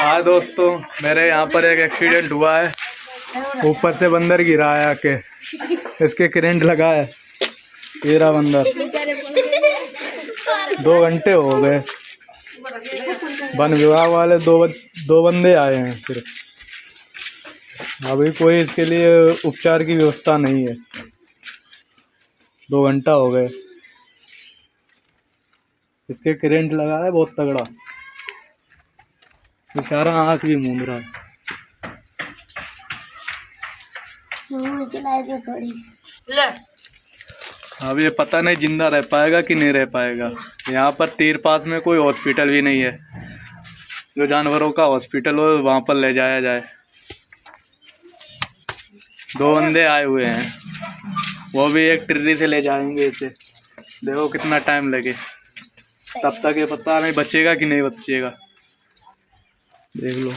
हाँ दोस्तों, मेरे यहाँ पर एक एक्सीडेंट हुआ है। ऊपर से बंदर गिरा है आके, इसके करंट लगा है। तेरा बंदर 2 घंटे हो गए। वन विभाग वाले दो बंदे आए हैं, फिर अभी कोई इसके लिए उपचार की व्यवस्था नहीं है। 2 घंटा हो गए। इसके करंट लगा है बहुत तगड़ा। बेचारा आँख भी मूंद रहा है। थोड़ी अब ये पता नहीं जिंदा रह पाएगा कि नहीं रह पाएगा। यहाँ पर तीर पास में कोई हॉस्पिटल भी नहीं है, जो जानवरों का हॉस्पिटल हो वहाँ पर ले जाया जाए। 2 बंदे आए हुए हैं, वो भी एक टिर्री से ले जाएंगे इसे। देखो कितना टाइम लगे, तब तक ये पता नहीं बचेगा कि नहीं बचेगा। देख लो।